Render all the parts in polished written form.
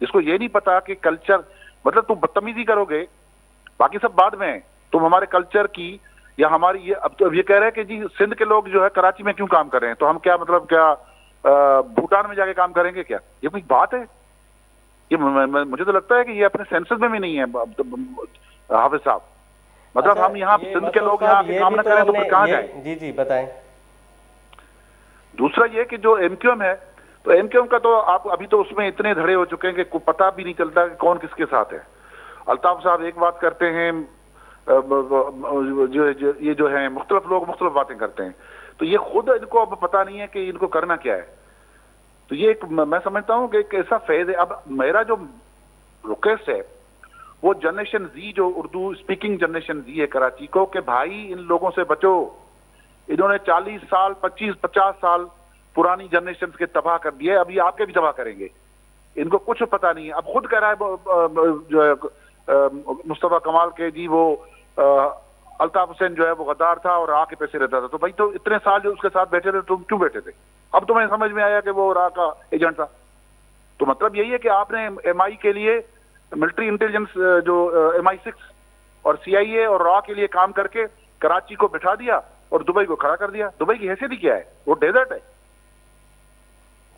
جس کو یہ نہیں پتا کہ کلچر مطلب تم بدتمیزی کرو گے باقی سب بعد میں، تم ہمارے کلچر کی یا ہماری یہ اب تو یہ کہہ رہے ہیں کہ جی سندھ کے لوگ جو ہے کراچی میں کیوں کام کر رہے ہیں، تو ہم کیا مطلب کیا بھوٹان میں جا کے کام کریں گے کیا؟ یہ کوئی بات ہے؟ یہ مجھے تو لگتا ہے کہ یہ اپنے سینسز میں بھی نہیں ہے حافظ صاحب. مطلب ہم یہاں سندھ کے لوگ یہاں کے کام نہ کریں تو پھر کہاں جائیں؟ جی جی بتائیں. دوسرا یہ کہ جو ایم کیو ایم ہے، تو ایم کیو ایم کا تو آپ ابھی تو اس میں اتنے دھڑے ہو چکے ہیں کہ پتہ بھی نہیں چلتا کہ کون کس کے ساتھ ہے. الطاف صاحب ایک بات کرتے ہیں، یہ جو ہیں مختلف لوگ مختلف باتیں کرتے ہیں، تو یہ خود ان کو اب پتہ نہیں ہے کہ ان کو کرنا کیا ہے. تو یہ ایک میں سمجھتا ہوں کہ ایک ایسا فیض ہے. اب میرا جو ریکویسٹ ہے وہ جنریشن زی، جو اردو اسپیکنگ جنریشن زی ہے کراچی کو، کہ بھائی ان لوگوں سے بچو. انہوں نے 40 سال 50 سال پرانی جنریشن کے تباہ کر دیے، ابھی آپ کے بھی تباہ کریں گے. ان کو کچھ پتہ نہیں ہے. اب خود کہہ رہا ہے جو ہے مصطفیٰ کمال کے جی وہ الطاف حسین جو ہے وہ غدار تھا اور راہ کے پیسے لیتا تھا. تو بھائی تو اتنے سال جو اس کے ساتھ بیٹھے تھے تم کیوں بیٹھے تھے؟ اب تمہیں سمجھ میں آیا کہ وہ راہ کا ایجنٹ تھا. تو مطلب یہی ہے کہ آپ نے ایم آئی کے لیے ملٹری انٹیلیجنس جو MI6 اور CIA اور را کے لیے کام کر کے کراچی کو بٹھا دیا اور دبئی کو کھڑا کر دیا. دبئی کی حیثیت ہی کیا ہے؟ وہ ڈیزرٹ ہے.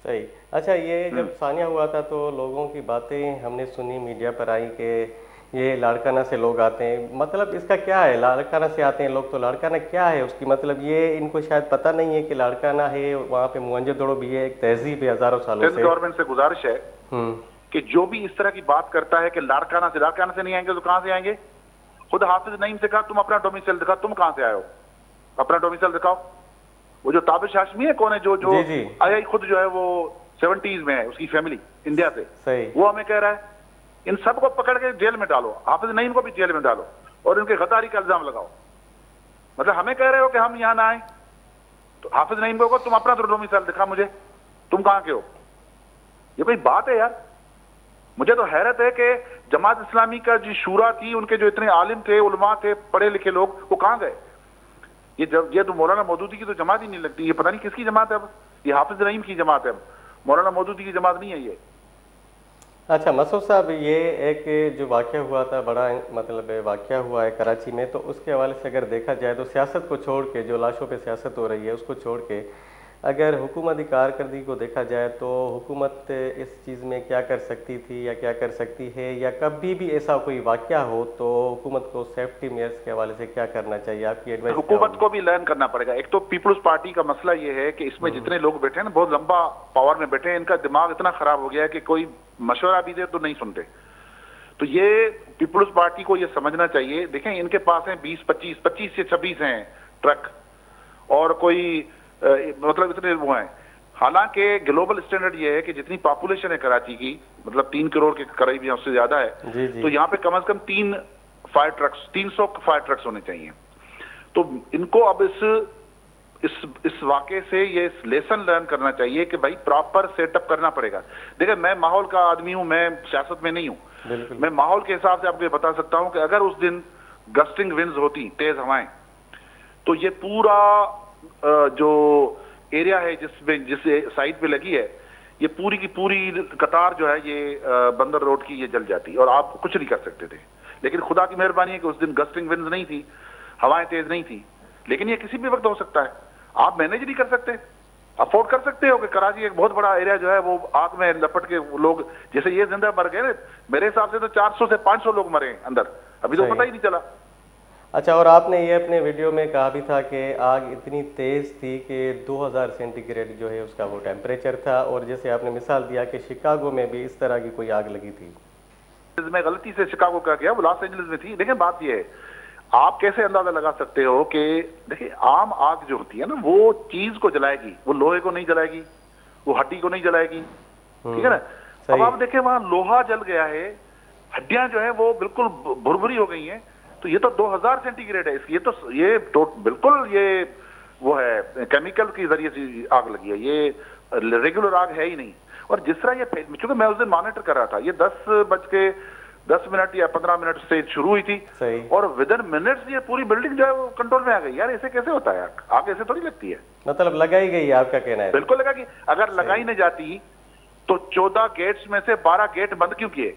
صحیح. اچھا یہ جب ثانیہ ہوا تھا تو لوگوں کی باتیں ہم نے سنی، میڈیا پر آئی کہ یہ لاڑکانہ سے لوگ آتے ہیں. مطلب اس کا کیا ہے؟ لاڑکانہ سے آتے ہیں لوگ تو لاڑکانہ کیا ہے اس کی؟ مطلب یہ ان کو شاید پتہ نہیں ہے کہ لاڑکانہ ہے، وہاں پہ موہنجو بھی ہے، ایک تہذیب ہے ہزاروں سالوں سے. گورنمنٹ سے گزارش ہے کہ جو بھی اس طرح کی بات کرتا ہے کہ لاڑکانہ سے نہیں آئیں گے تو کہاں سے آئیں گے؟ خود حافظ نعیم سے کہا تم اپنا ڈومیسائل دکھاؤ، تم کہاں سے آئے ہو؟ اپنا ڈومیسائل دکھاؤ. وہ جو تابش ہاشمی ہے کون ہے جو آیا خود جو ہے وہ 70s میں ہے، اس کی فیملی انڈیا سے، وہ ہمیں کہہ رہا ہے ان سب کو پکڑ کے جیل میں ڈالو، حافظ نعیم کو بھی جیل میں ڈالو اور ان کے غداری کا الزام لگاؤ. مطلب ہمیں کہہ رہے ہو کہ ہم یہاں نہ آئیں؟ تو حافظ نعیم کو تم اپنا ڈومیسائل دکھا مجھے، تم کہاں کے ہو؟ یہ کوئی بات ہے یار؟ مجھے تو حیرت ہے کہ جماعت اسلامی کا جو شورا تھی، ان کے جو اتنے عالم تھے، علماء تھے، پڑھے لکھے لوگ، وہ کہاں گئے؟ یہ تو مولانا مودودی کی تو جماعت ہی نہیں لگتی. یہ پتہ نہیں کس کی جماعت ہے اب. یہ حافظ نعیم کی جماعت ہے اب، مولانا مودودی کی جماعت نہیں ہے یہ. اچھا مسعود صاحب، یہ ایک جو واقعہ ہوا تھا، بڑا مطلب واقعہ ہوا ہے کراچی میں، تو اس کے حوالے سے اگر دیکھا جائے تو سیاست کو چھوڑ کے، جو لاشوں پہ سیاست ہو رہی ہے اس کو چھوڑ کے، اگر حکومتی کارکردگی کو دیکھا جائے تو حکومت اس چیز میں کیا کر سکتی تھی یا کیا کر سکتی ہے، یا کبھی بھی ایسا کوئی واقعہ ہو تو حکومت کو سیفٹی میئرز کے حوالے سے کیا کرنا چاہیے؟ آپ کی ایڈوائس؟ حکومت کو بھی لرن کرنا پڑے گا. ایک تو پیپلز پارٹی کا مسئلہ یہ ہے کہ اس میں جتنے لوگ بیٹھے ہیں نا، بہت لمبا پاور میں بیٹھے ہیں، ان کا دماغ اتنا خراب ہو گیا ہے کہ کوئی مشورہ بھی دے تو نہیں سنتے. تو یہ پیپلز پارٹی کو یہ سمجھنا چاہیے. دیکھیں ان کے پاس ہیں 25 سے 26 ہیں ٹرک، اور کوئی مطلب اتنے وہ ہیں. حالانکہ گلوبل اسٹینڈرڈ یہ ہے کہ جتنی پاپولیشن ہے کراچی کی، مطلب 3 کروڑ کے قریب یا اس سے زیادہ ہے، تو یہاں پہ کم از کم 300 فائر ٹرکس ہونے چاہیے. تو ان کو اب اس واقعے سے یہ لیسن لرن کرنا چاہیے کہ بھائی پراپر سیٹ اپ کرنا پڑے گا. دیکھیں میں ماحول کا آدمی ہوں، میں سیاست میں نہیں ہوں. میں ماحول کے حساب سے آپ کو یہ بتا سکتا ہوں کہ اگر اس دن گسٹنگ ونز ہوتی، تیز ہوائیں، تو یہ پورا جو ایریا ہے جس سائٹ پہ لگی ہے، یہ پوری کی پوری قطار جو ہے یہ بندر روڈ کی یہ جل جاتی اور آپ کچھ نہیں کر سکتے تھے. لیکن خدا کی مہربانی ہے کہ اس دن گسٹنگ ونز نہیں تھی، ہوائیں تیز نہیں تھی. لیکن یہ کسی بھی وقت ہو سکتا ہے. آپ مینیج نہیں کر سکتے. افورڈ کر سکتے ہو کہ کراچی ایک بہت بڑا ایریا جو ہے وہ آگ میں لپٹ کے لوگ جیسے یہ زندہ مر گئے نا، میرے حساب سے تو 400 سے 500 لوگ مرے ہیں اندر، ابھی تو پتہ ہی نہیں چلا. اچھا، اور آپ نے یہ اپنے ویڈیو میں کہا بھی تھا کہ آگ اتنی تیز تھی کہ 2000 سینٹی گریڈ جو ہے اس کا وہ ٹیمپریچر تھا، اور جیسے آپ نے مثال دیا کہ شکاگو میں بھی اس طرح کی کوئی آگ لگی تھی. میں غلطی سے شکاگو کہا گیا، وہ لاس اینجلس میں تھی. لیکن بات یہ ہے، آپ کیسے اندازہ لگا سکتے ہو کہ دیکھیں عام آگ جو ہوتی ہے نا، وہ چیز کو جلائے گی، وہ لوہے کو نہیں جلائے گی، وہ ہڈی کو نہیں جلائے گی، ٹھیک ہے نا. اب آپ دیکھیں وہاں لوہا جل گیا ہے، ہڈیاں جو ہیں وہ بالکل بھربھری ہو گئی ہیں. تو یہ تو 2000 سینٹی گریڈ ہے. یہ بالکل یہ وہ ہے کیمیکل کے ذریعے سے آگ لگی ہے، یہ ریگولر آگ ہے ہی نہیں. اور جس طرح یہ چونکہ میں اس دن مانیٹر کر رہا تھا، یہ 10:10 یا 15 منٹ سے شروع ہوئی تھی، اور ودن منٹس یہ پوری بلڈنگ جو ہے وہ کنٹرول میں آ گئی. یار ایسے کیسے ہوتا ہے؟ آگ ایسے تھوڑی لگتی ہے. مطلب لگائی گئی، آپ کا کہنا ہے؟ بالکل لگا. کہ اگر لگائی نہ جاتی تو 14 گیٹس میں سے 12 گیٹ بند کیوں کیے؟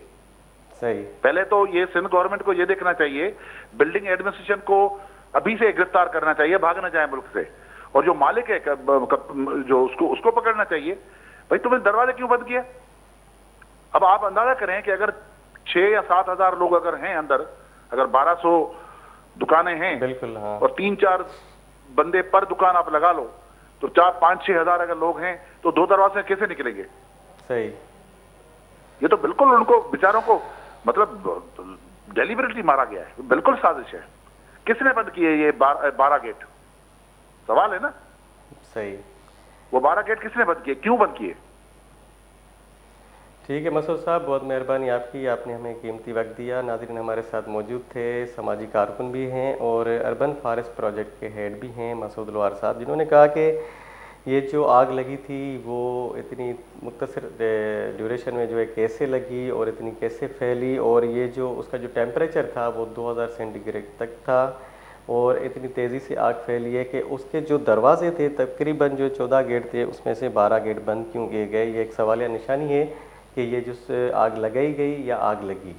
صحیح. پہلے تو یہ سندھ گورنمنٹ کو یہ دیکھنا چاہیے، بلڈنگ ایڈمنسٹریشن کو ابھی سے گرفتار کرنا چاہیے، بھاگ نہ جائیں ملک سے، اور جو مالک ہے جو اس کو پکڑنا چاہیے. بھائی تم نے دروازے کیوں بند کیا؟ اب آپ اندازہ کریں کہ اگر 6 یا 7 ہزار لوگ اگر ہیں اندر، اگر 1200 دکانیں ہیں، بالکل. ہاں. اور 3-4 بندے پر دکان آپ لگا لو، تو 4-5-6 ہزار اگر لوگ ہیں تو 2 دروازے کیسے نکلیں گے؟ صحیح. یہ تو بالکل ان کو بیچاروں کو مطلب ڈیلیبریٹلی مارا گیا ہے، بالکل سازش ہے. کس نے بند کیے یہ 12 گیٹ؟ سوال ہے نا. صحیح. وہ 12 گیٹ کس نے بند کیے، کیوں بند کیے؟ ٹھیک ہے مسعود صاحب، بہت مہربانی آپ کی، آپ نے ہمیں قیمتی وقت دیا. ناظرین ہمارے ساتھ موجود تھے سماجی کارکن بھی ہیں اور اربن فارسٹ پروجیکٹ کے ہیڈ بھی ہیں مسعود لوہار صاحب، جنہوں نے کہا کہ یہ جو آگ لگی تھی وہ اتنی مختصر ڈیوریشن میں جو ہے کیسے لگی اور اتنی کیسے پھیلی، اور یہ جو اس کا جو ٹیمپریچر تھا وہ 2000 سینٹی گریڈ تک تھا، اور اتنی تیزی سے آگ پھیلی ہے کہ اس کے جو دروازے تھے تقریباً جو 14 گیٹ تھے اس میں سے 12 گیٹ بند کیوں کیے گئے. یہ ایک سوالیہ نشانی ہے کہ یہ جس آگ لگائی گئی یا آگ لگی.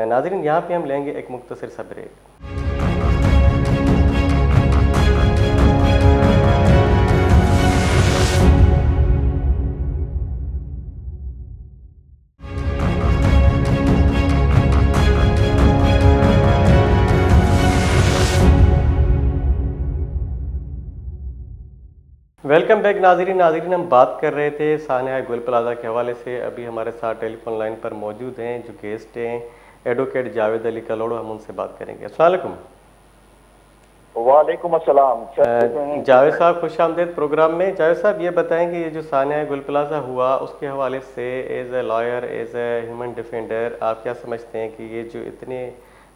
ناظرین یہاں پہ ہم لیں گے ایک مختصر سا بریک. ویلکم بیک ناظرین ہم بات کر رہے تھے سانحہ گل پلازہ کے حوالے سے. ابھی ہمارے ساتھ ٹیلی فون لائن پر موجود ہیں جو گیسٹ ہیں ایڈوکیٹ جاوید علی کلوڑو، ہم ان سے بات کریں گے. السلام علیکم. وعلیکم السلام. جاوید صاحب خوش آمدید پروگرام میں. جاوید صاحب یہ بتائیں کہ یہ جو سانحہ گل پلازہ ہوا اس کے حوالے سے as a lawyer, as a human defender, آپ کیا سمجھتے ہیں کہ یہ جو اتنے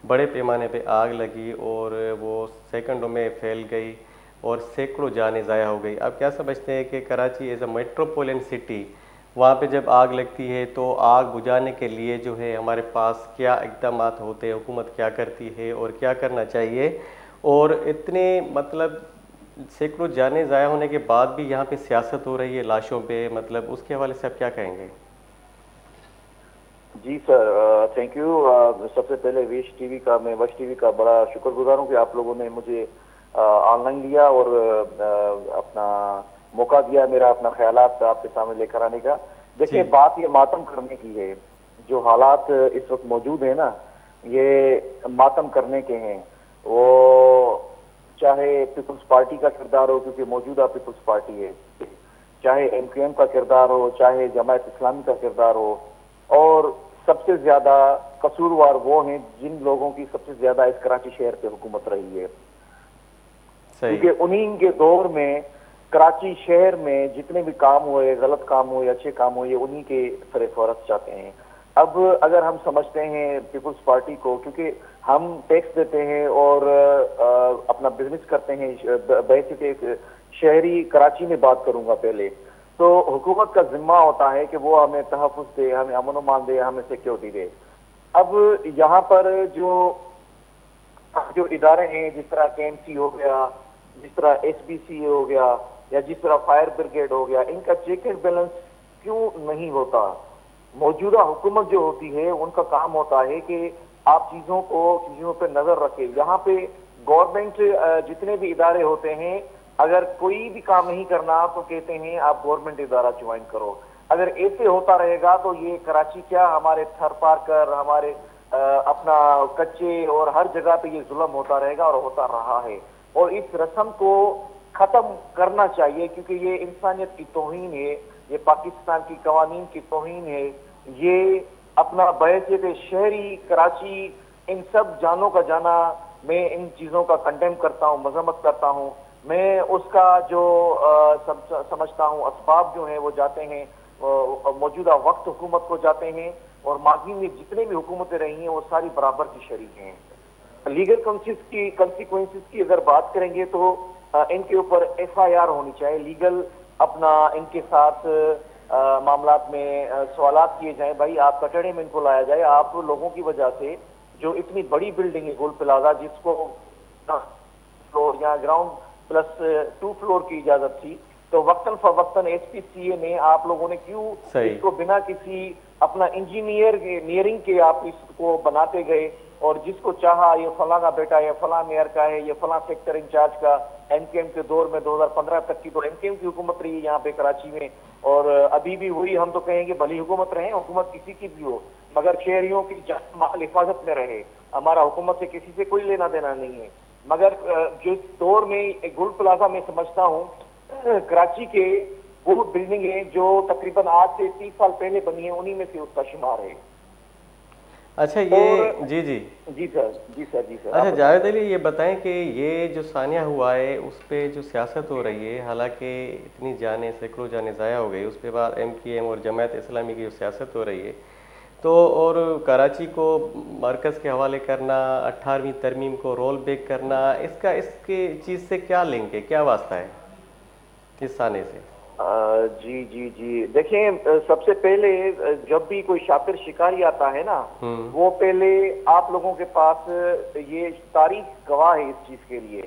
بڑے پیمانے پہ آگ لگی اور وہ سیکنڈوں میں پھیل گئی اور سینکڑوں جانیں ضائع ہو گئی، آپ کیا سمجھتے ہیں کہ کراچی ایز اے میٹروپولین سٹی، وہاں پہ جب آگ لگتی ہے تو آگ بجھانے کے لیے جو ہے ہمارے پاس کیا اقدامات ہوتے ہیں، حکومت کیا کرتی ہے اور کیا کرنا چاہیے، اور اتنے مطلب سینکڑوں جانیں ضائع ہونے کے بعد بھی یہاں پہ سیاست ہو رہی ہے لاشوں پہ، مطلب اس کے حوالے سے آپ کیا کہیں گے؟ جی سر، تھینک یو. سب سے پہلے وش ٹی وی کا بڑا شکر گزار ہوں کہ آپ لوگوں نے مجھے آن لائن لیا اور اپنا موقع دیا میرا اپنا خیالات آپ کے سامنے لے کر آنے کا. دیکھیں بات یہ ماتم کرنے کی ہے، جو حالات اس وقت موجود ہیں نا یہ ماتم کرنے کے ہیں. وہ چاہے پیپلز پارٹی کا کردار ہو کیونکہ موجودہ پیپلز پارٹی ہے، چاہے ایم کیو ایم کا کردار ہو، چاہے جماعت اسلامی کا کردار ہو، اور سب سے زیادہ قصوروار وہ ہیں جن لوگوں کی سب سے زیادہ اس کراچی شہر پہ حکومت رہی ہے. کیونکہ انہیں کے دور میں کراچی شہر میں جتنے بھی کام ہوئے، غلط کام ہوئے، اچھے کام ہوئے، انہیں کے سر فہرست چاہتے ہیں. اب اگر ہم سمجھتے ہیں پیپلز پارٹی کو، کیونکہ ہم ٹیکس دیتے ہیں اور اپنا بزنس کرتے ہیں، بیسک ایک شہری کراچی میں بات کروں گا پہلے، تو حکومت کا ذمہ ہوتا ہے کہ وہ ہمیں تحفظ دے، ہمیں امن و امان دے، ہمیں سیکیورٹی دے. اب یہاں پر جو ادارے ہیں جس طرح کے ایم سی ہو گیا، جس طرح ایس بی سی ہو گیا، یا جس طرح فائر بریگیڈ ہو گیا، ان کا چیک اینڈ بیلنس کیوں نہیں ہوتا؟ موجودہ حکومت جو ہوتی ہے ان کا کام ہوتا ہے کہ آپ چیزوں پہ نظر رکھے. یہاں پہ گورنمنٹ جتنے بھی ادارے ہوتے ہیں، اگر کوئی بھی کام نہیں کرنا تو کہتے ہیں آپ گورنمنٹ ادارہ جوائن کرو. اگر ایسے ہوتا رہے گا تو یہ کراچی کیا، ہمارے تھر پارکر، ہمارے اپنا کچے اور ہر جگہ پہ یہ ظلم ہوتا رہے گا اور ہوتا رہا ہے. اور اس رسم کو ختم کرنا چاہیے کیونکہ یہ انسانیت کی توہین ہے، یہ پاکستان کی قوانین کی توہین ہے. یہ اپنا بحیثیت شہری کراچی ان سب جانوں کا جانا، میں ان چیزوں کا کنڈیم کرتا ہوں، مذمت کرتا ہوں. میں اس کا جو سمجھتا ہوں اسباب جو ہیں وہ جاتے ہیں موجودہ وقت حکومت کو جاتے ہیں، اور ماضی میں جتنے بھی حکومتیں رہی ہیں وہ ساری برابر کی شریک ہیں. لیگل کنسیکوینسز کی اگر بات کریں گے تو ان کے اوپر ایف آئی آر ہونی چاہیے، لیگل اپنا ان کے ساتھ معاملات میں سوالات کیے جائیں. بھائی آپ کٹڑے میں ان کو لایا جائے، آپ لوگوں کی وجہ سے جو اتنی بڑی بلڈنگ ہے گول پلازہ، جس کو فلور یا گراؤنڈ پلس 2 فلور کی اجازت تھی، تو وقتاً فوقتاً SPCA نے آپ لوگوں نے کیوں اس کو بنا کسی اپنا انجینئرنگ کے آپ اس کو بناتے گئے، اور جس کو چاہا یہ فلاں کا بیٹا، یہ فلاں میئر کا ہے، یہ فلاں سیکٹر انچارج کا. MKM کے دور میں 2015 تک کی تو MKM کی حکومت رہی یہاں پہ کراچی میں، اور ابھی بھی وہی ہم تو کہیں گے بھلی حکومت رہے، حکومت کسی کی بھی ہو مگر شہریوں کی جان مال حفاظت میں رہے. ہمارا حکومت سے کسی سے کوئی لینا دینا نہیں ہے. مگر جس دور میں گل پلازا میں سمجھتا ہوں کراچی کے وہ بلڈنگیں جو تقریباً آج سے 30 سال پہلے بنی ہیں انہی میں سے اس کا شمار ہے. اچھا یہ جی جی سر جی سر جی سر اچھا جاوید علی، یہ بتائیں کہ یہ جو ثانیہ ہوا ہے اس پہ جو سیاست ہو رہی ہے، حالانکہ اتنی جانیں سینکڑوں جانیں ضائع ہو گئی، اس کے بعد MKM اور جماعت اسلامی کی جو سیاست ہو رہی ہے تو، اور کراچی کو مرکز کے حوالے کرنا، 18ویں ترمیم کو رول بیک کرنا، اس کی چیز سے کیا لنک ہے، کیا واسطہ ہے اس ثانیے سے؟ جی دیکھیں، سب سے پہلے جب بھی کوئی شاطر شکاری آتا ہے نا، وہ پہلے آپ لوگوں کے پاس یہ تاریخ گواہ ہے اس چیز کے لیے،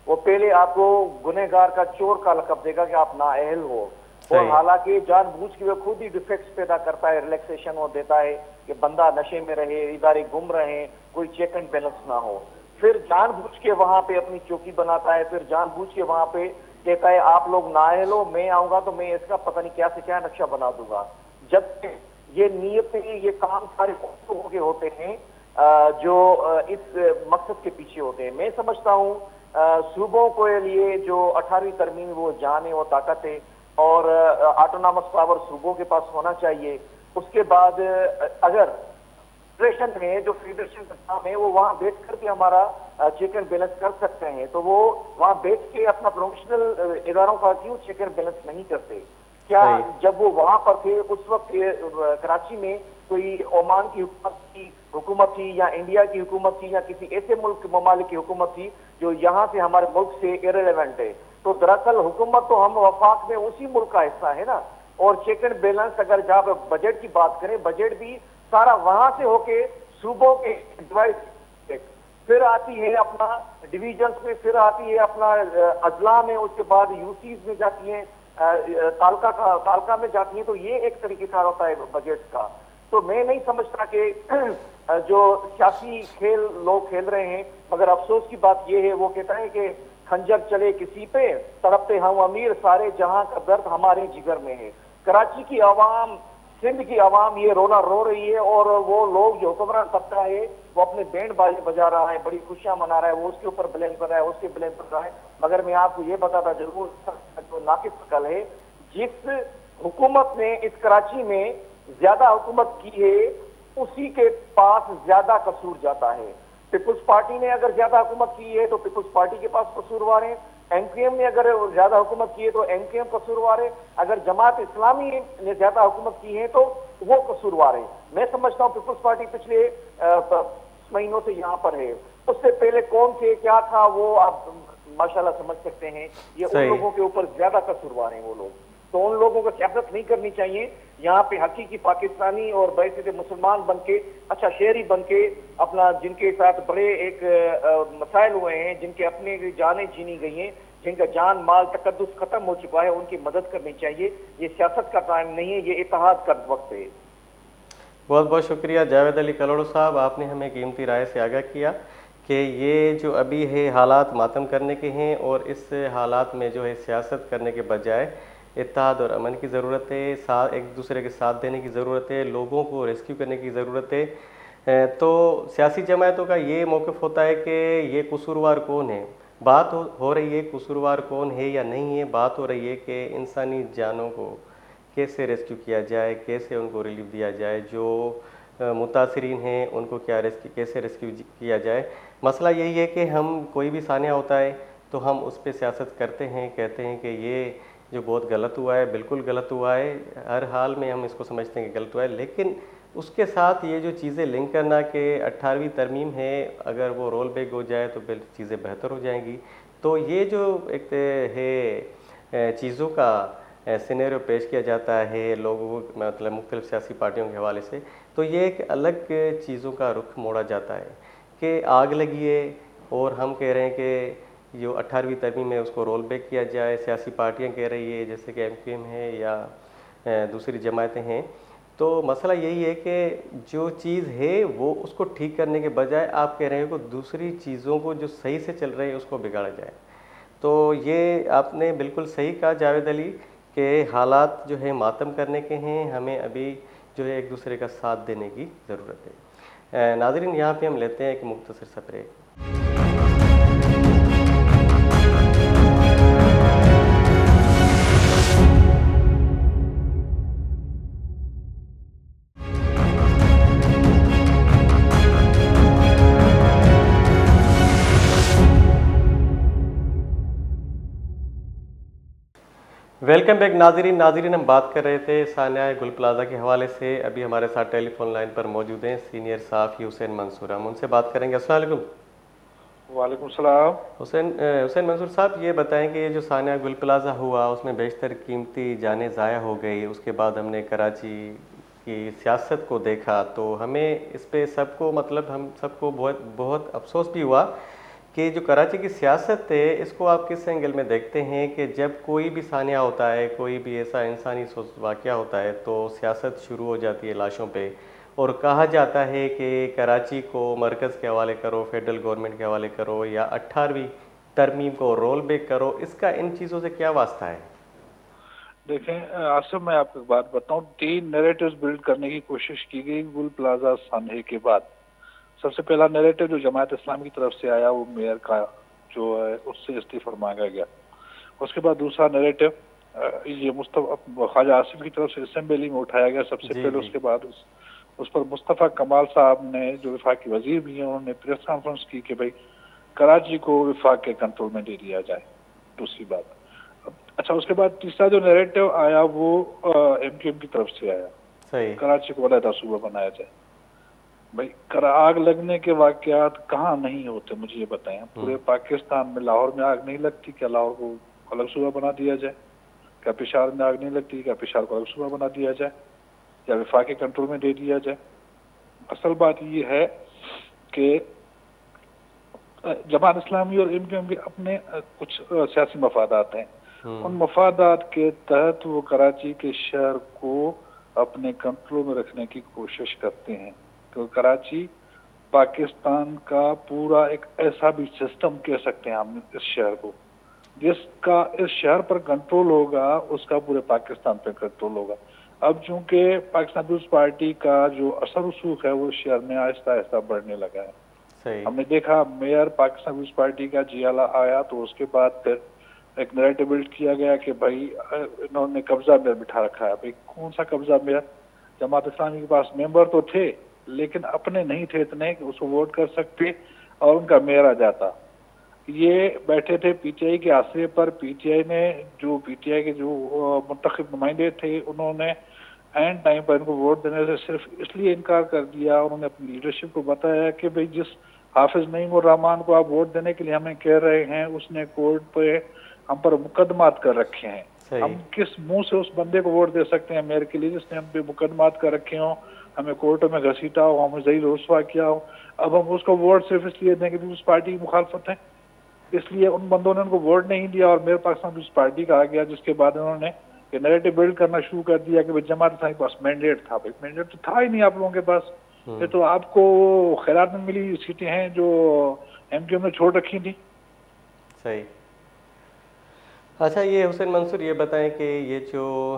وہ پہلے آپ کو گنہگار کا چور کا لقب دے گا کہ آپ نااہل ہو، اور حالانکہ جان بوجھ کے وہ خود ہی ڈیفیکٹس پیدا کرتا ہے، ریلیکسیشن وہ دیتا ہے کہ بندہ نشے میں رہے، ادارے گم رہے، کوئی چیک اینڈ بیلنس نہ ہو. پھر جان بوجھ کے وہاں پہ اپنی چوکی بناتا ہے، پھر جان بوجھ کے وہاں پہ کہتا ہے آپ لوگ نااہل ہو، میں آؤں گا تو میں اس کا پتہ نہیں کیا سے کیا نقشہ بنا دوں گا. جب یہ نیتیں، یہ کام سارے لوگوں کے ہوتے ہیں جو اس مقصد کے پیچھے ہوتے ہیں. میں سمجھتا ہوں صوبوں کے لیے جو 18ویں ترمیم وہ جان ہے، وہ طاقت ہے، اور آٹونامس پاور صوبوں کے پاس ہونا چاہیے. اس کے بعد اگر فیڈریشن میں جو فیڈریشن کا کام ہے وہ وہاں بیٹھ کر بھی ہمارا چیک اینڈ بیلنس کر سکتے ہیں، تو وہ وہاں بیٹھ کے اپنا پروفیشنل اداروں کا کیوں چیک اینڈ بیلنس نہیں کرتے؟ کیا جب وہ وہاں پر تھے اس وقت کراچی میں کوئی عمان کی حکومت تھی یا انڈیا کی حکومت تھی یا کسی ایسے ملک ممالک کی حکومت تھی جو یہاں سے ہمارے ملک سے ایرریلیونٹ ہے؟ تو دراصل حکومت تو ہم وفاق میں اسی ملک کا حصہ ہے نا. اور چیک اینڈ بیلنس اگر جہاں پہ بجٹ کی بات کریں، بجٹ بھی سارا وہاں سے ہو کے صوبوں کے ڈیوائس، پھر آتی ہے اپنا ڈویژنس میں، پھر آتی ہے اپنا اضلاع میں، اس کے بعد UCs میں جاتی ہیں، تعلقہ میں جاتی ہیں. تو یہ ایک طریقے کا ہوتا ہے بجٹ کا. تو میں نہیں سمجھتا کہ جو سیاسی کھیل لوگ کھیل رہے ہیں، مگر افسوس کی بات یہ ہے وہ کہتا ہے کہ خنجر چلے کسی پہ، تڑپتے ہم امیر، سارے جہاں کا درد ہمارے جگر میں ہے. کراچی کی عوام، سندھ کی عوام یہ رونا رو رہی ہے، اور وہ لوگ جو حکمران طبقہ ہے وہ اپنے بینڈ بازی بجا رہا ہے، بڑی خوشیاں منا رہا ہے، وہ اس کے اوپر بلیم کر رہا ہے، اس کے بلیم کر رہا ہے. مگر میں آپ کو یہ بتاتا ضرور، جو ناقص عقل ہے، جس حکومت نے اس کراچی میں زیادہ حکومت کی ہے اسی کے پاس زیادہ قصور جاتا ہے. پیپلز پارٹی نے اگر زیادہ حکومت کی ہے تو پیپلز پارٹی کے پاس قصوروار ہیں. MKM نے اگر زیادہ حکومت کی ہے تو MKM قصوروار ہے. اگر جماعت اسلامی نے زیادہ حکومت کی ہے تو وہ قصوروار ہے. میں سمجھتا ہوں پیپلز پارٹی پچھلے مہینوں سے یہاں پر ہے. اس سے پہلے کون تھے، کیا تھا، وہ آپ ماشاءاللہ سمجھ سکتے ہیں. یہ ان لوگوں کے اوپر زیادہ قصوروار ہیں وہ لوگ. تو ان لوگوں کو سیاست نہیں کرنی چاہیے. یہاں پہ حقیقی پاکستانی اور بحیثیت مسلمان بن کے، اچھا شہری بن کے، اپنا جن کے ساتھ بڑے ایک مسائل ہوئے ہیں، جن کے اپنے جانیں چھینی گئی ہیں، جن کا جان مال تقدس ختم ہو چکا ہے، ان کی مدد کرنی چاہیے. یہ سیاست کا ٹائم نہیں ہے، یہ اتحاد کا وقت ہے. بہت بہت شکریہ جاوید علی کلوڑ صاحب، آپ نے ہمیں قیمتی رائے سے آگاہ کیا کہ یہ جو ابھی ہے حالات ماتم کرنے کے ہیں، اور اس حالات میں جو ہے سیاست کرنے کے بجائے اتحاد اور امن کی ضرورت ہے، ایک دوسرے کے ساتھ دینے کی ضرورت ہے، لوگوں کو ریسکیو کرنے کی ضرورت ہے. تو سیاسی جماعتوں کا یہ موقف ہوتا ہے کہ یہ قصوروار کون ہے. بات ہو رہی ہے قصوروار کون ہے یا نہیں ہے، بات ہو رہی ہے کہ انسانی جانوں کو کیسے ریسکیو کیا جائے، کیسے ان کو ریلیف دیا جائے، جو متاثرین ہیں ان کو کیسے ریسکیو کیا جائے. مسئلہ یہی ہے کہ ہم کوئی بھی ثانیہ ہوتا ہے تو ہم اس پہ سیاست کرتے ہیں، کہتے ہیں کہ یہ جو بہت غلط ہوا ہے، بالکل غلط ہوا ہے، ہر حال میں ہم اس کو سمجھتے ہیں کہ غلط ہوا ہے. لیکن اس کے ساتھ یہ جو چیزیں لنک کرنا کہ 18ویں ترمیم ہے، اگر وہ رول بیک ہو جائے تو پھر چیزیں بہتر ہو جائیں گی. تو یہ جو ایک ہے چیزوں کا سینیریو پیش کیا جاتا ہے لوگوں، مطلب مختلف سیاسی پارٹیوں کے حوالے سے، تو یہ ایک الگ چیزوں کا رخ موڑا جاتا ہے کہ آگ لگی ہے اور ہم کہہ رہے ہیں کہ جو 18ویں ترمیم ہے اس کو رول بیک کیا جائے. سیاسی پارٹیاں کہہ رہی ہے جیسے کہ MQM ہے یا دوسری جماعتیں ہیں. تو مسئلہ یہی ہے کہ جو چیز ہے وہ اس کو ٹھیک کرنے کے بجائے آپ کہہ رہے ہیں کہ دوسری چیزوں کو جو صحیح سے چل رہے ہیں اس کو بگاڑا جائے. تو یہ آپ نے بالکل صحیح کہا جاوید علی کہ حالات جو ہے ماتم کرنے کے ہیں, ہمیں ابھی جو ہے ایک دوسرے کا ساتھ دینے کی ضرورت ہے. ناظرین یہاں پہ ہم لیتے ہیں ایک مختصر سا بریک. ویلکم بیک ناظرین ہم بات کر رہے تھے ثانیہ گل پلازہ کے حوالے سے. ابھی ہمارے ساتھ ٹیلی فون لائن پر موجود ہیں سینئر صحافی حسین منصور. ہم ان سے بات کریں گے. السلام علیکم. وعلیکم السلام. حسین منصور صاحب, یہ بتائیں کہ یہ جو ثانیہ گل پلازہ ہوا اس میں بیشتر قیمتی جانیں ضائع ہو گئی. اس کے بعد ہم نے کراچی کی سیاست کو دیکھا تو ہمیں اس پہ سب کو ہم سب کو بہت افسوس بھی ہوا کہ جو کراچی کی سیاست ہے اس کو آپ کس اینگل میں دیکھتے ہیں کہ جب کوئی بھی ثانیہ ہوتا ہے, کوئی بھی ایسا انسانی واقعہ ہوتا ہے تو سیاست شروع ہو جاتی ہے لاشوں پہ, اور کہا جاتا ہے کہ کراچی کو مرکز کے حوالے کرو, فیڈرل گورنمنٹ کے حوالے کرو یا 18ویں ترمیم کو رول بیک کرو. اس کا ان چیزوں سے کیا واسطہ ہے؟ دیکھیں آصف, میں آپ کو ایک بات بتاؤں. 3 نیریٹوز بلڈ کرنے کی کوشش کی گئی گل پلازہ سانحے کے بعد. سب سے پہلا نیریٹو جو جماعت اسلامی کی طرف سے آیا وہ میئر کا جو ہے اس سے استعفی مانگا گیا. اس کے بعد دوسرا نیریٹو یہ خواجہ آصف کی طرف سے اسمبلی میں اٹھایا گیا سب سے پہلے. اس کے بعد اس پر مصطفیٰ کمال صاحب نے جو وفاقی وزیر بھی ہیں انہوں نے پریس کانفرنس کی کہ بھائی کراچی کو وفاق کے کنٹرول میں دے دیا جائے. دوسری بات. اچھا, اس کے بعد تیسرا جو نیریٹو آیا وہ MQM کی طرف سے آیا, کراچی کو علیحدہ صوبہ بنایا جائے. بھائی آگ لگنے کے واقعات کہاں نہیں ہوتے مجھے یہ بتائیں. پورے پاکستان میں لاہور میں آگ نہیں لگتی, کیا لاہور کو الگ صوبہ بنا دیا جائے؟ کیا پشاور میں آگ نہیں لگتی, کیا پشاور کو الگ صوبہ بنا دیا جائے یا وفاقی کنٹرول میں دے دیا جائے؟ اصل بات یہ ہے کہ جماعت اسلامی اور MQM کے اپنے کچھ سیاسی مفادات ہیں. ان مفادات کے تحت وہ کراچی کے شہر کو اپنے کنٹرول میں رکھنے کی کوشش کرتے ہیں. تو کراچی پاکستان کا پورا ایک ایسا بھی سسٹم کہہ سکتے ہیں ہم اس شہر کو, جس کا اس شہر پر کنٹرول ہوگا اس کا پورے پاکستان پر کنٹرول ہوگا. اب چونکہ پاکستان پیپلز پارٹی کا جو اثر رسوخ ہے وہ شہر میں آہستہ آہستہ بڑھنے لگا ہے. ہم نے دیکھا میئر پاکستان پیپلز پارٹی کا جیالہ آیا تو اس کے بعد پھر ایک نیریٹو بلڈ کیا گیا کہ بھائی انہوں نے قبضہ میئر بٹھا رکھا ہے. بھائی کون سا قبضہ میئر؟ جماعت اسلامی کے پاس ممبر تو تھے لیکن اپنے نہیں تھے اتنے کہ اس کو ووٹ کر سکتے اور ان کا میئر آ جاتا. یہ بیٹھے تھے PTI کے آسرے پر. PTI نے جو PTI کے جو منتخب نمائندے تھے انہوں نے اینڈ ٹائم پر ان کو ووٹ دینے سے صرف اس لیے انکار کر دیا. انہوں نے اپنی لیڈرشپ کو بتایا کہ بھئی جس حافظ نعیم الرحمان کو آپ ووٹ دینے کے لیے ہمیں کہہ رہے ہیں اس نے کورٹ پہ ہم پر مقدمات کر رکھے ہیں. ہم کس منہ سے اس بندے کو ووٹ دے سکتے ہیں میئر کے لیے جس نے ہم پہ مقدمات کر رکھے ہوں, ہمیں کورٹوں میں گھسیٹا ہو, ہمیں ذلیل و رسوا کیا ہو. اب ہم اس کو ووٹ صرف اس لیے دیں کہ اس پارٹی کی مخالفت ہے, اس لیے ان بندوں نے ان کو ووٹ نہیں دیا اور میئر پاکستان پیپلز پارٹی کا آ گیا. جس کے بعد انہوں نے یہ نیریٹو بلڈ کرنا شروع کر دیا کہ جماعت اسلامی کے پاس مینڈیٹ تھا. بھائی مینڈیٹ تو تھا ہی نہیں آپ لوگوں کے پاس. یہ تو آپ کو خیرات میں ملی سیٹیں ہیں جو MQM نے چھوڑ رکھی تھیں. صحیح. اچھا, یہ حسین منصور یہ بتائیں کہ یہ جو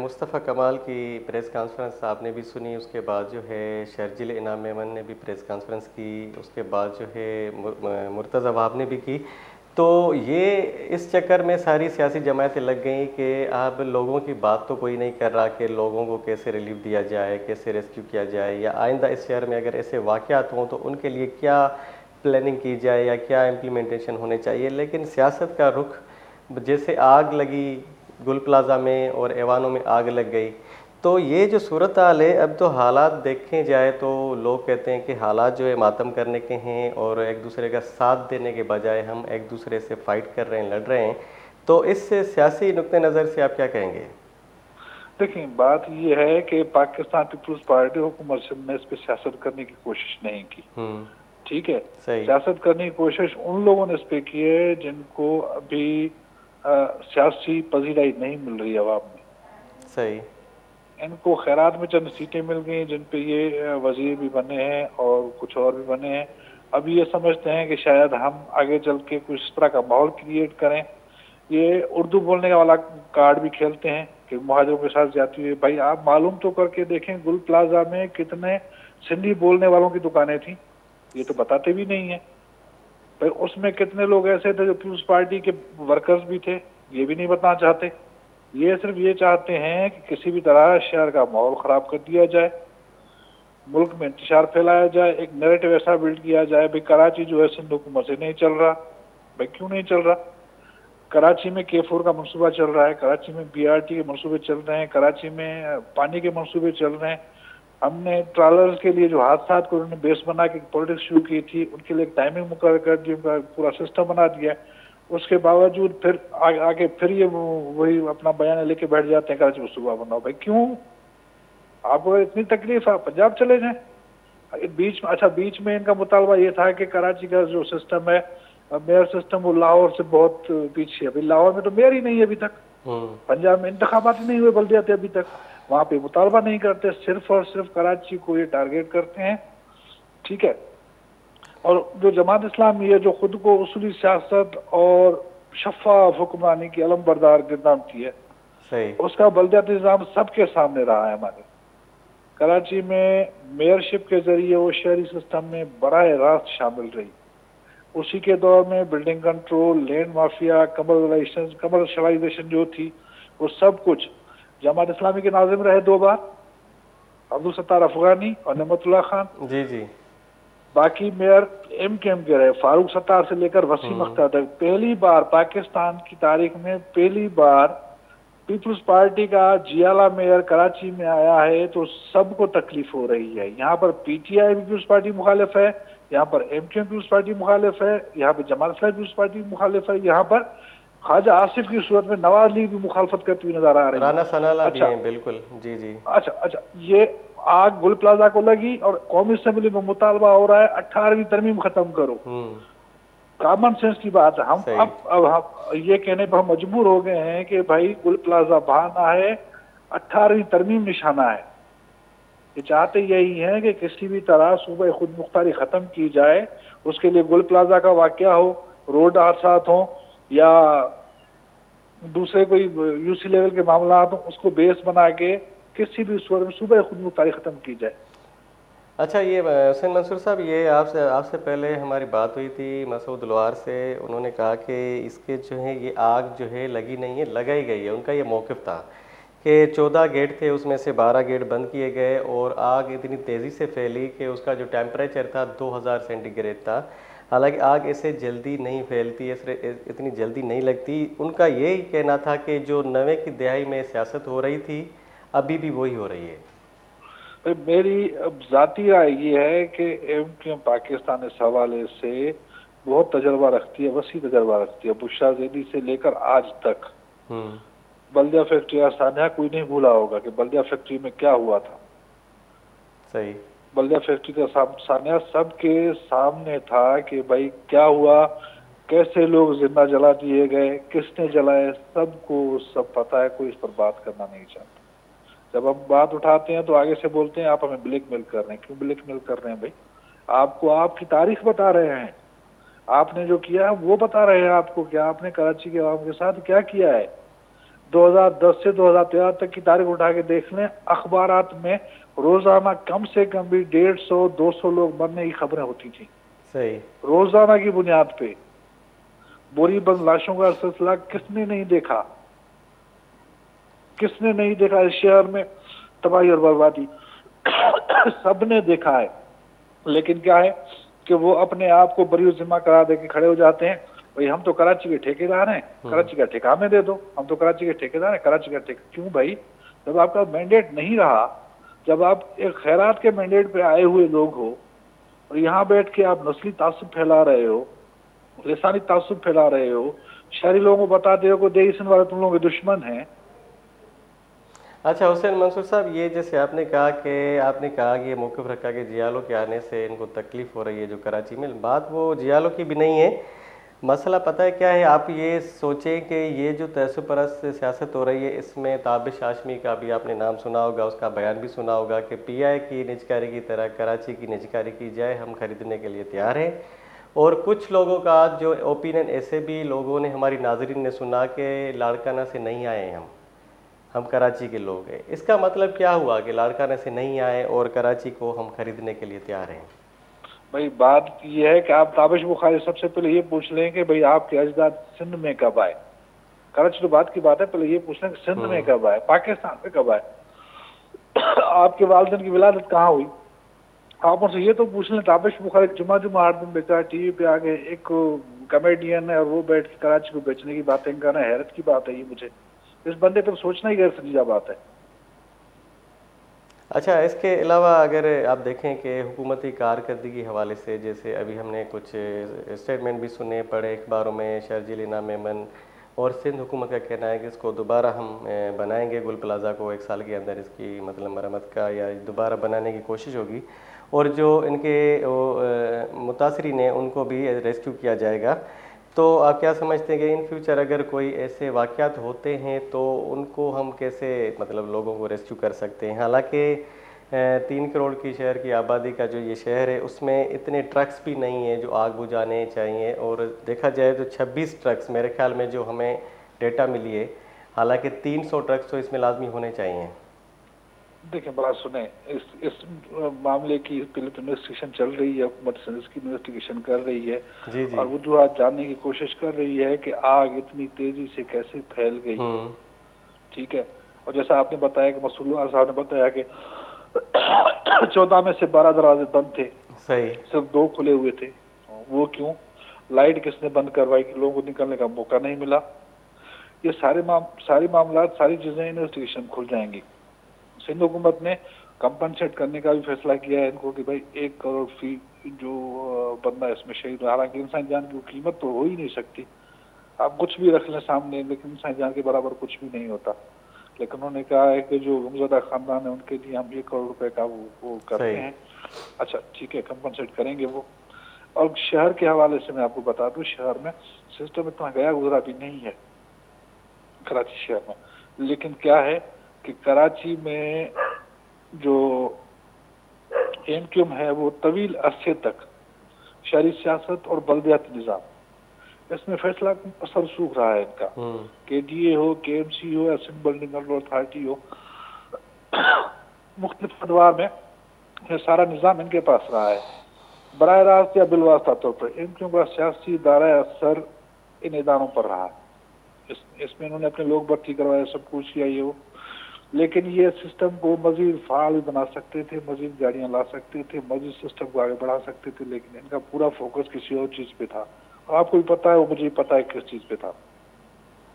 مصطفیٰ کمال کی پریس کانفرنس آپ نے بھی سنی, اس کے بعد جو ہے شرجیل انعام میمن نے بھی پریس کانفرنس کی, اس کے بعد جو ہے مرتضی وہاب نے بھی کی. تو یہ اس چکر میں ساری سیاسی جماعتیں لگ گئیں کہ اب لوگوں کی بات تو کوئی نہیں کر رہا کہ لوگوں کو کیسے ریلیف دیا جائے, کیسے ریسکیو کیا جائے, یا آئندہ اس شہر میں اگر ایسے واقعات ہوں تو ان کے لیے کیا پلاننگ کی جائے یا کیا امپلیمنٹیشن ہونے چاہیے. لیکن سیاست کا رخ جیسے آگ لگی گل پلازہ میں اور ایوانوں میں آگ لگ گئی, تو یہ جو صورتحال ہے اب تو حالات دیکھیں جائے تو لوگ کہتے ہیں کہ حالات جو ہے ماتم کرنے کے ہیں اور ایک دوسرے کا ساتھ دینے کے بجائے ہم ایک دوسرے سے فائٹ کر رہے ہیں, لڑ رہے ہیں. تو اس سے سیاسی نقطہ نظر سے آپ کیا کہیں گے؟ دیکھیں بات یہ ہے کہ پاکستان پیپلز پارٹی حکومت نے اس پہ سیاست کرنے کی کوشش نہیں کی. ٹھیک ہے. صحیح. سیاست کرنے کی کوشش ان لوگوں نے اس پہ کی ہے جن کو ابھی سیاسی پذیرائی نہیں مل رہی عوام میں. صحیح. ان کو خیرات میں چند سیٹیں مل گئی جن پہ یہ وزیر بھی بنے ہیں اور کچھ اور بھی بنے ہیں. اب یہ سمجھتے ہیں کہ شاید ہم آگے چل کے کچھ اس طرح کا ماحول کریٹ کریں. یہ اردو بولنے والا کارڈ بھی کھیلتے ہیں کہ مہاجروں کے ساتھ جاتی ہوئی. بھائی آپ معلوم تو کر کے دیکھیں گل پلازا میں کتنے سندھی بولنے والوں کی دکانیں تھیں, یہ تو بتاتے بھی نہیں ہیں. پھر اس میں کتنے لوگ ایسے تھے جو پیپلز پارٹی کے ورکرز بھی تھے, یہ بھی نہیں بتانا چاہتے. یہ صرف یہ چاہتے ہیں کہ کسی بھی طرح شہر کا ماحول خراب کر دیا جائے, ملک میں انتشار پھیلایا جائے, ایک نیریٹو ایسا بلڈ کیا جائے بھائی کراچی جو ہے سندھ حکومت سے نہیں چل رہا. بھائی کیوں نہیں چل رہا؟ کراچی میں K4 کا منصوبہ چل رہا ہے, کراچی میں BRT کے منصوبے چل رہے ہیں, کراچی میں پانی کے منصوبے چل رہے ہیں. ہم نے ٹرالرز کے لیے جو حادثات کو انہوں نے بیس بنا کے پالیٹکس شروع کی تھی, ان کے لیے ایک ٹائمنگ مقرر کر دی, ان کا پورا سسٹم بنا دیا. اس کے باوجود پھر آگے پھر یہ وہی اپنا بیان لے کے بیٹھ جاتے ہیں کراچی کو صوبہ بناؤ. بھائی کیوں؟ آپ کو اتنی تکلیف ہے پنجاب چلے جائیں. بیچ میں ان کا مطالبہ یہ تھا کہ کراچی کا جو سسٹم ہے میئر سسٹم وہ لاہور سے بہت پیچھے ہے. ابھی لاہور میں تو میئر ہی نہیں ہے ابھی تک, پنجاب میں انتخابات ہی نہیں ہوئے بلدیاتی ابھی تک, وہاں پہ مطالبہ نہیں کرتے, صرف اور صرف کراچی کو یہ ٹارگیٹ کرتے ہیں. ٹھیک ہے. اور جو جماعت اسلامی ہے جو خود کو اصولی سیاست اور شفاف حکمرانی کی علم بردار گردانتی ہے, صحیح. اس کا بلدیاتی نظام سب کے سامنے رہا ہے. ہمارے کراچی میں میئرشپ کے ذریعے وہ شہری سسٹم میں براہ راست شامل رہی. اسی کے دور میں building control, land mafia, commercialization جو تھی وہ سب کچھ جماعت اسلامی کے ناظم رہے 2 بار, عبدالستار افغانی اور نعمت اللہ خان. جی جی. باقی میئر کے رہے, فاروق ستار سے لے کر وسیم اختر تک. پہلی بار پاکستان کی تاریخ میں پہلی بار پیپلز پارٹی کا جیالہ میئر کراچی میں آیا ہے تو سب کو تکلیف ہو رہی ہے. یہاں پر PTI پیپلز پارٹی مخالف ہے, یہاں پر MKM پیپلز پارٹی مخالف ہے, یہاں پہ جماعت اسلامی پیپلز پارٹی مخالف ہے, یہاں پر خواجہ آصف کی صورت میں نواز لیگ بھی مخالفت کرتی ہوئی نظر آ رہی ہے. رانا ثناءاللہ بھی ہیں بالکل. جی جی. اچھا یہ آگ گل پلازا کو لگی اور قومی اسمبلی میں مطالبہ ہو رہا ہے 18ویں ترمیم ختم کرو. کامن سینس کی بات ہے. ہم اب یہ کہنے پر ہم مجبور ہو گئے ہیں کہ بھائی گل پلازا بہانا ہے, 18ویں ترمیم نشانہ ہے. یہ چاہتے یہی ہیں کہ کسی بھی طرح صوبہ خود مختاری ختم کی جائے. اس کے لیے گل پلازا کا واقعہ ہو, روڈ حادثات ہوں یا دوسرے کوئی UC لیول کے معاملات ہوں, اس کو بیس بنا کے کسی بھی صورت میں صوبہ خود مختاری ختم کی جائے. اچھا یہ حسین منصور صاحب, یہ آپ سے پہلے ہماری بات ہوئی تھی مسعود لوہار سے, انہوں نے کہا کہ اس کے جو ہے یہ آگ جو ہے لگی نہیں ہے, لگائی گئی ہے. ان کا یہ موقف تھا کہ 14 گیٹ تھے, اس میں سے 12 گیٹ بند کیے گئے اور آگ اتنی تیزی سے پھیلی کہ اس کا جو ٹیمپریچر تھا 2000 سینٹی گریڈ تھا. حالانکہ آگ ایسے جلدی نہیں پھیلتی, اتنی جلدی نہیں لگتی. ان کا یہی کہنا تھا کہ جو 90 کی دہائی میں سیاست ہو رہی تھی ابھی بھی وہی ہو رہی ہے. میری ذاتی رائے یہ ہے کہ MKM پاکستان اس حوالے سے بہت تجربہ رکھتی ہے, وسیع تجربہ رکھتی ہے. بشرا زیدی سے لے کر آج تک بلدیہ فیکٹری سانحہ کوئی نہیں بھولا ہوگا کہ بلدیہ فیکٹری میں کیا ہوا تھا. صحیح. بلدیہ فیکٹری کا سانحہ سب کے سامنے تھا کہ بھائی کیا ہوا, کیسے لوگ زندہ جلا دیے گئے, کس نے جلائے, سب کو سب پتہ ہے. کوئی اس پر بات کرنا نہیں چاہتا. جب ہم بات اٹھاتے ہیں تو آگے سے بولتے ہیں آپ ہمیں بلیک میل کر رہے ہیں. کیوں بلیک میل کر رہے ہیں بھائی؟ آپ کو آپ کی تاریخ بتا رہے ہیں, آپ نے جو کیا وہ بتا رہے ہیں آپ کو کہ آپ نے کراچی کے عوام کے ساتھ کیا کیا ہے. 2010 سے 2013 تک کی تاریخ اٹھا کے دیکھ لیں, اخبارات میں روزانہ کم سے کم بھی 150-200 لوگ مرنے کی خبریں ہوتی تھیں. صحیح. روزانہ کی بنیاد پہ بوری بند لاشوں کا سلسلہ کس نے نہیں دیکھا؟ کس نے نہیں دیکھا؟ اس شہر میں تباہی اور بربادی سب نے دیکھا ہے. لیکن کیا ہے کہ وہ اپنے آپ کو بری ذمہ قرار دے کے کھڑے ہو جاتے ہیں. بھائی ہم تو کراچی کے ٹھیکیدار ہیں, کراچی کا ٹھیکہ ہمیں دے دو, ہم تو کراچی کے ٹھیکیدار ہیں, کراچی کا ٹھیکہ. کیوں بھائی؟ جب آپ کا مینڈیٹ نہیں رہا, جب آپ ایک خیرات کے مینڈیٹ پہ آئے ہوئے لوگ ہو اور یہاں بیٹھ کے آپ نسلی تعصب پھیلا رہے ہو, لسانی تعصب پھیلا رہے ہو, شہری لوگوں کو بتا دے ہو کہ دیہی سندھ والے تم لوگوں کے دشمن ہیں. اچھا حسین منصور صاحب، یہ جیسے آپ نے کہا کہ یہ موقف رکھا کہ جیالو کے آنے سے ان کو تکلیف ہو رہی ہے جو کراچی میں، بات وہ جیالو کی بھی نہیں ہے. مسئلہ پتہ ہے کیا ہے؟ آپ یہ سوچیں کہ یہ جو تعصب پرست سیاست ہو رہی ہے، اس میں تابش ہاشمی کا بھی آپ نے نام سنا ہوگا، اس کا بیان بھی سنا ہوگا کہ پی آئی کی نجکاری کی طرح کراچی کی نجکاری کی جائے، ہم خریدنے کے لیے تیار ہیں. اور کچھ لوگوں کا جو اوپینین ایسے بھی لوگوں نے، ہماری ناظرین نے سنا کہ لاڑکانہ سے نہیں آئے ہیں ہم کراچی کے لوگ ہیں. اس کا مطلب کیا ہوا کہ لاڑکانہ سے نہیں آئے اور کراچی کو ہم خریدنے کے لیے تیار ہیں؟ بھائی بات یہ ہے کہ آپ تابش بخاری سب سے پہلے یہ پوچھ لیں کہ بھئی آپ کے اجداد سندھ میں کب آئے. کراچی تو بات کی بات ہے، پہلے یہ پوچھ لیں کہ سندھ میں کب آئے، پاکستان میں کب آئے، آپ کے والدین کی ولادت کہاں ہوئی. آپ ان سے یہ تو پوچھ لیں. تابش بخاری جمعہ ہر دن بیچارہ ٹی وی پہ آگے ایک کامیڈین ہے اور وہ بیٹھ کے کراچی کو بیچنے کی باتیں کرنا حیرت کی بات ہے. یہ مجھے اس بندے پر سوچنا ہی غیر سنجیدہ بات ہے. اچھا، اس کے علاوہ اگر آپ دیکھیں کہ حکومتی کارکردگی حوالے سے، جیسے ابھی ہم نے کچھ اسٹیٹمنٹ بھی سنے پڑھے اخباروں میں، شرجیل انعام میمن اور سندھ حکومت کا کہنا ہے کہ اس کو دوبارہ ہم بنائیں گے، گل پلازا کو 1 سال کے اندر اس کی مطلب مرمت کا یا دوبارہ بنانے کی کوشش ہوگی، اور جو ان کے متاثرین ہیں ان کو بھی ریسکیو کیا جائے گا. تو آپ کیا سمجھتے ہیں کہ ان فیوچر اگر کوئی ایسے واقعات ہوتے ہیں تو ان کو ہم کیسے مطلب لوگوں کو ریسکیو کر سکتے ہیں؟ حالانکہ 3 کروڑ کی شہر کی آبادی کا جو یہ شہر ہے، اس میں اتنے ٹرکس بھی نہیں ہیں جو آگ بجھانے چاہیے، اور دیکھا جائے تو 26 ٹرکس میرے خیال میں جو ہمیں ڈیٹا ملی ہے، حالانکہ 300 ٹرکس تو اس میں لازمی ہونے چاہیے. دیکھیں بات سنیں، اس معاملے کی پہلے تو انویسٹیگیشن چل رہی ہے، حکومت سندھ کی انویسٹیگیشن کر رہی ہے جی جی. اور وجوہات جاننے کی کوشش کر رہی ہے کہ آگ اتنی تیزی سے کیسے پھیل گئی. ٹھیک ہے. اور جیسا آپ نے بتایا کہ مسعود اللہ صاحب نے بتایا کہ 14 میں سے 12 دروازے بند تھے، صحیح. صرف 2 کھلے ہوئے تھے. وہ کیوں؟ لائٹ کس نے بند کروائی کہ لوگوں کو نکلنے کا موقع نہیں ملا. یہ ساری معاملات، ساری چیزیں انویسٹیگیشن کھل جائیں گی. سندھ حکومت نے کمپنسیٹ کرنے کا بھی فیصلہ کیا ہے ان کو کہ بھائی 1 کروڑ فی جو بندہ اس میں شہید ہوا. حالانکہ انسان جان کی قیمت تو ہو ہی نہیں سکتی، آپ کچھ بھی رکھ لیں سامنے، لیکن انسان جان کے برابر کچھ بھی نہیں ہوتا. لیکن انہوں نے کہا ہے کہ جو غمزدہ خاندان ہے ان کے لیے ہم 1 کروڑ روپے کا وہ کرتے صحیح. ہیں. اچھا ٹھیک ہے، کمپنسیٹ کریں گے وہ. اور شہر کے حوالے سے میں آپ کو بتا دوں، شہر میں سسٹم اتنا گیا گزرا بھی نہیں ہے کراچی شہر میں. لیکن کیا ہے کہ کراچی میں جو ایم کیو ایم ہے وہ طویل عرصے تک شہری سیاست اور بلدیاتی نظام، اس میں فیصلہ اثر سوکھ رہا ہے ان کا. کے ڈی اے ہو، کے ایم سی ہو یا سندھ بلڈنگ کنٹرول اتھارٹی ہو، مختلف ادوار میں یہ سارا نظام ان کے پاس رہا ہے. براہ راست یا بالواسطہ طور پر ان کیوں کا سیاسی دائرہ اثر ان اداروں پر رہا. اس میں انہوں نے اپنے لوگ بھرتی کروائے، سب کچھ کیا یہ وہ. لیکن یہ سسٹم کو مزید فعال بنا سکتے تھے، مزید گاڑیاں لا سکتے تھے، مزید سسٹم کو آگے بڑھا سکتے تھے. لیکن ان کا پورا فوکس کسی اور چیز پہ تھا، اور آپ کو بھی پتا ہے، وہ مجھے بھی پتا ہے کس چیز پہ تھا.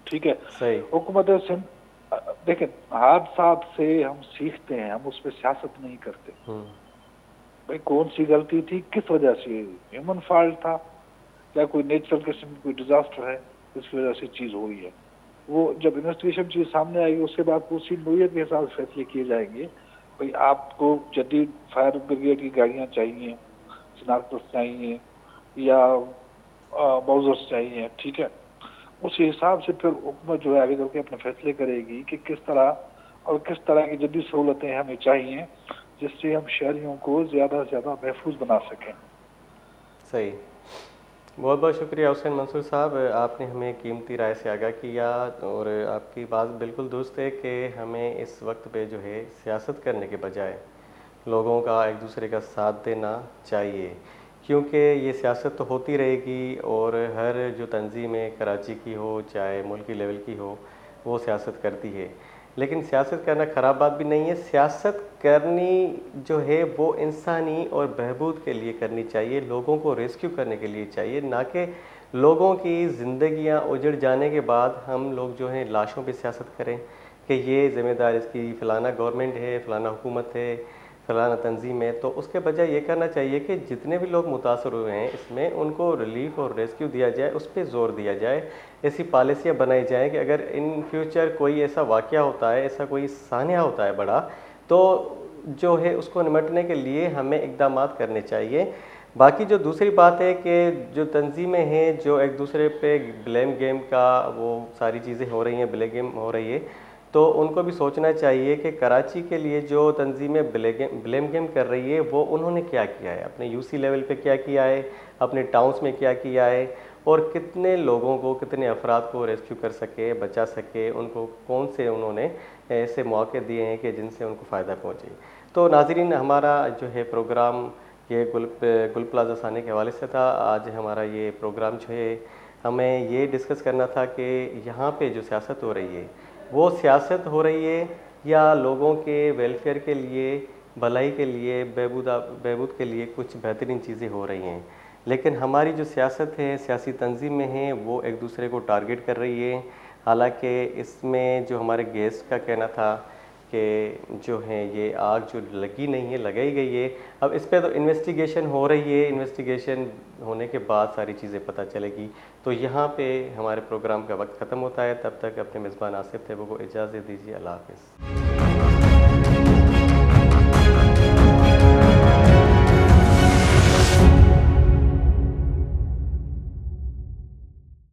ٹھیک ہے. صحیح. حکومت سندھ، دیکھیں حادثات سے ہم سیکھتے ہیں، ہم اس پہ سیاست نہیں کرتے. بھائی کون سی غلطی تھی، کس وجہ سے، ہیومن فالٹ تھا یا کوئی نیچرل قسم کی کوئی ڈیزاسٹر ہے جس کی وجہ سے چیز ہوئی ہے. وہ جب انویسٹیگیشن چیز سامنے آئے گی اس کے بعد پوری نوعیت کے حساب سے فیصلے کیے جائیں گے. بھائی آپ کو جدید فائر بریگیڈ کی گاڑیاں چاہیے، سنارکلس چاہیے یا باؤزرس چاہیے. ٹھیک ہے. اسی حساب سے پھر حکومت جو ہے آگے چل کے اپنے فیصلے کرے گی کہ کس طرح اور کس طرح کی جدید سہولتیں ہمیں چاہیے جس سے ہم شہریوں کو زیادہ سے زیادہ محفوظ بنا سکیں. صحیح. بہت بہت شکریہ حسین منصور صاحب، آپ نے ہمیں قیمتی رائے سے آگاہ کیا، اور آپ کی بات بالکل درست ہے کہ ہمیں اس وقت پہ جو ہے سیاست کرنے کے بجائے لوگوں کا ایک دوسرے کا ساتھ دینا چاہیے، کیونکہ یہ سیاست تو ہوتی رہے گی، اور ہر جو تنظیم ہے کراچی کی ہو چاہے ملکی لیول کی ہو وہ سیاست کرتی ہے. لیکن سیاست کرنا خراب بات بھی نہیں ہے. سیاست کرنی جو ہے وہ انسانی اور بہبود کے لیے کرنی چاہیے، لوگوں کو ریسکیو کرنے کے لیے چاہیے، نہ کہ لوگوں کی زندگیاں اجڑ جانے کے بعد ہم لوگ جو ہیں لاشوں پہ سیاست کریں کہ یہ ذمہ دار اس کی فلانا گورنمنٹ ہے، فلانا حکومت ہے، فلانا تنظیم ہے، تو اس کے بجائے یہ کرنا چاہیے کہ جتنے بھی لوگ متاثر ہوئے ہیں اس میں ان کو ریلیف اور ریسکیو دیا جائے، اس پہ زور دیا جائے، ایسی پالیسیاں بنائی جائیں کہ اگر ان فیوچر کوئی ایسا واقعہ ہوتا ہے، ایسا کوئی سانحہ ہوتا ہے بڑا، تو جو ہے اس کو نمٹنے کے لیے ہمیں اقدامات کرنے چاہیے۔ باقی جو دوسری بات ہے کہ جو تنظیمیں ہیں جو ایک دوسرے پہ بلیم گیم کا وہ ساری چیزیں ہو رہی ہیں، بلیم گیم ہو رہی ہے، تو ان کو بھی سوچنا چاہیے کہ کراچی کے لیے جو تنظیمیں بلیم گیم کر رہی ہے وہ انہوں نے کیا کیا ہے، اپنے یو سی لیول پہ کیا کیا ہے، اپنے ٹاؤنز میں کیا کیا ہے، اور کتنے لوگوں کو، کتنے افراد کو ریسکیو کر سکے، بچا سکے، ان کو کون سے انہوں نے ایسے مواقع دیے ہیں کہ جن سے ان کو فائدہ پہنچے۔ تو ناظرین، ہمارا جو ہے پروگرام یہ گل پلازہ سانحے کے حوالے سے تھا۔ آج ہمارا یہ پروگرام جو ہے ہمیں یہ ڈسکس کرنا تھا کہ یہاں پہ جو سیاست ہو رہی ہے وہ سیاست ہو رہی ہے یا لوگوں کے ویلفیئر کے لیے، بھلائی کے لیے، بہبود کے لیے کچھ بہترین چیزیں ہو رہی ہیں۔ لیکن ہماری جو سیاست ہے، سیاسی تنظیمیں ہیں، وہ ایک دوسرے کو ٹارگٹ کر رہی ہے۔ حالانکہ اس میں جو ہمارے گیسٹ کا کہنا تھا کہ جو ہے یہ آگ جو لگی نہیں ہے، لگائی گئی ہے۔ اب اس پہ تو انویسٹیگیشن ہو رہی ہے، انویسٹیگیشن ہونے کے بعد ساری چیزیں پتہ چلے گی۔ تو یہاں پہ ہمارے پروگرام کا وقت ختم ہوتا ہے، تب تک اپنے میزبان آصف تھے وہ کو اجازت دیجیے۔ اللہ حافظ۔